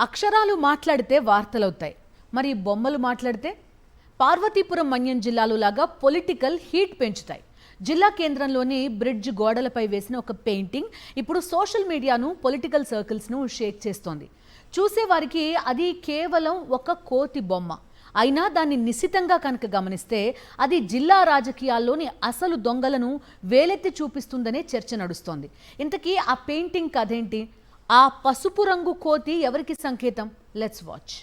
అక్షరాలు మాట్లాడితే వార్తలవుతాయి. మరి బొమ్మలు మాట్లాడితే పార్వతీపురం మన్యం జిల్లాలో లాగా పొలిటికల్ హీట్ పెంచుతాయి. జిల్లా కేంద్రంలోని బ్రిడ్జ్ గోడలపై వేసిన ఒక పెయింటింగ్ ఇప్పుడు సోషల్ మీడియాను, పొలిటికల్ సర్కిల్స్ను షేక్ చేస్తోంది. చూసేవారికి అది కేవలం ఒక కోతి బొమ్మ అయినా దాన్ని నిశితంగా కనుక గమనిస్తే అది జిల్లా రాజకీయాల్లోని అసలు దొంగలను వేలెత్తి చూపిస్తుందనే చర్చ నడుస్తోంది. ఇంతకీ ఆ పెయింటింగ్ కథేంటి? ఆ పసుపు రంగు కోతి ఎవరికి సంకేతం? Let's watch.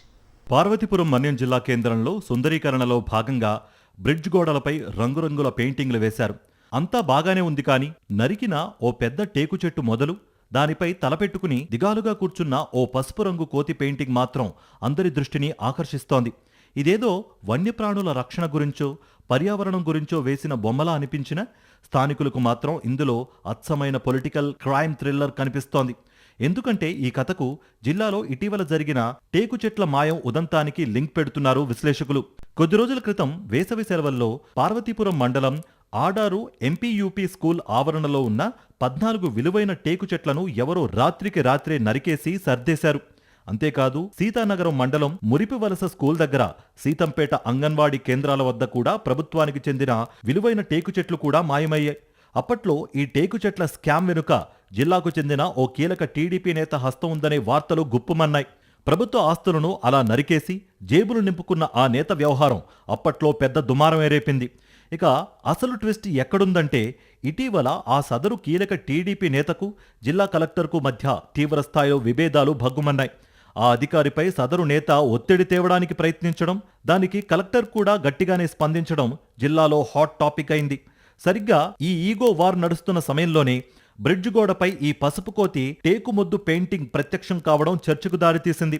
పార్వతీపురం మన్యం జిల్లా కేంద్రంలో సుందరీకరణలో భాగంగా బ్రిడ్జ్ గోడలపై రంగురంగుల పెయింటింగ్లు వేశారు. అంతా బాగానే ఉంది, కానీ నరికిన ఓ పెద్ద టేకు చెట్టు మొదలు, దానిపై తలపెట్టుకుని దిగాలుగా కూర్చున్న ఓ పసుపు రంగు కోతి పెయింటింగ్ మాత్రం అందరి దృష్టిని ఆకర్షిస్తోంది. ఇదేదో వన్యప్రాణుల రక్షణ గురించో, పర్యావరణం గురించో వేసిన బొమ్మలా అనిపించిన స్థానికులకు మాత్రం ఇందులో అచ్చమైన పొలిటికల్ క్రైమ్ థ్రిల్లర్ కనిపిస్తోంది. ఎందుకంటే ఈ కథకు జిల్లాలో ఇటీవల జరిగిన టేకు చెట్ల మాయం ఉదంతానికి లింక్ పెడుతున్నారు విశ్లేషకులు. కొద్ది రోజుల క్రితం వేసవి సెలవుల్లో పార్వతీపురం మండలం ఆడారు ఎంపీయూపీ స్కూల్ ఆవరణలో ఉన్న 14 విలువైన టేకు చెట్లను ఎవరో రాత్రికి రాత్రే నరికేసి సర్దేశారు. అంతేకాదు సీతానగరం మండలం మురిపివలస స్కూల్ దగ్గర సీతంపేట అంగన్వాడీ కేంద్రాల వద్ద కూడా ప్రభుత్వానికి చెందిన విలువైన టేకు చెట్లు కూడా మాయమయ్యాయి. అప్పట్లో ఈ టేకు చెట్ల స్కామ్ వెనుక జిల్లాకు చెందిన ఓ కీలక టీడీపీ నేత హస్తం ఉందనే వార్తలు గుప్పుమన్నాయి. ప్రభుత్వ ఆస్తులను అలా నరికేసి జేబులు నింపుకున్న ఆ నేత వ్యవహారం అప్పట్లో పెద్ద దుమారం రేపింది. ఇక అసలు ట్విస్ట్ ఎక్కడుందంటే, ఇటీవల ఆ సదరు కీలక టీడీపీ నేతకు జిల్లా కలెక్టర్కు మధ్య తీవ్రస్థాయిలో విభేదాలు భగ్గుమన్నాయి. ఆ అధికారిపై సదరు నేత ఒత్తిడి తేవడానికి ప్రయత్నించడం, దానికి కలెక్టర్ కూడా గట్టిగానే స్పందించడం జిల్లాలో హాట్ టాపిక్ అయింది. సరిగ్గా ఈ ఈగో వార్ నడుస్తున్న సమయంలోనే బ్రిడ్జ్ గోడపై ఈ పసుపు కోతి టేకు మొద్దు పెయింటింగ్ ప్రత్యక్షం కావడం చర్చకు దారితీసింది.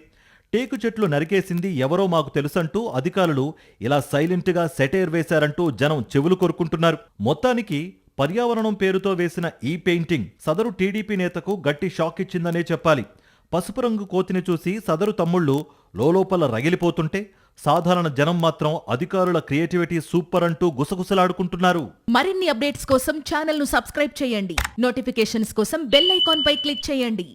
టేకు చెట్లు నరికేసింది ఎవరో మాకు తెలుసంటూ అధికారులు ఇలా సైలెంట్గా సెటైర్ వేశారంటూ జనం చెవులు కొరుకుంటున్నారు. మొత్తానికి పర్యావరణం పేరుతో వేసిన ఈ పెయింటింగ్ సదరు టీడీపీ నేతకు గట్టి షాక్ ఇచ్చిందనే చెప్పాలి. పసుపు రంగు కోతిని చూసి సదరు తమ్ముళ్లు లోలోపల రగిలిపోతుంటే, సాధారణ జనం మాత్రం అధికారుల క్రియేటివిటీ సూపర్ అంటూ గుసగుసలాడుకుంటున్నారు. మరిన్ని అప్డేట్స్ కోసం ఛానల్ ను సబ్స్క్రైబ్ చేయండి. నోటిఫికేషన్స్ కోసం బెల్ ఐకాన్ పై క్లిక్ చేయండి.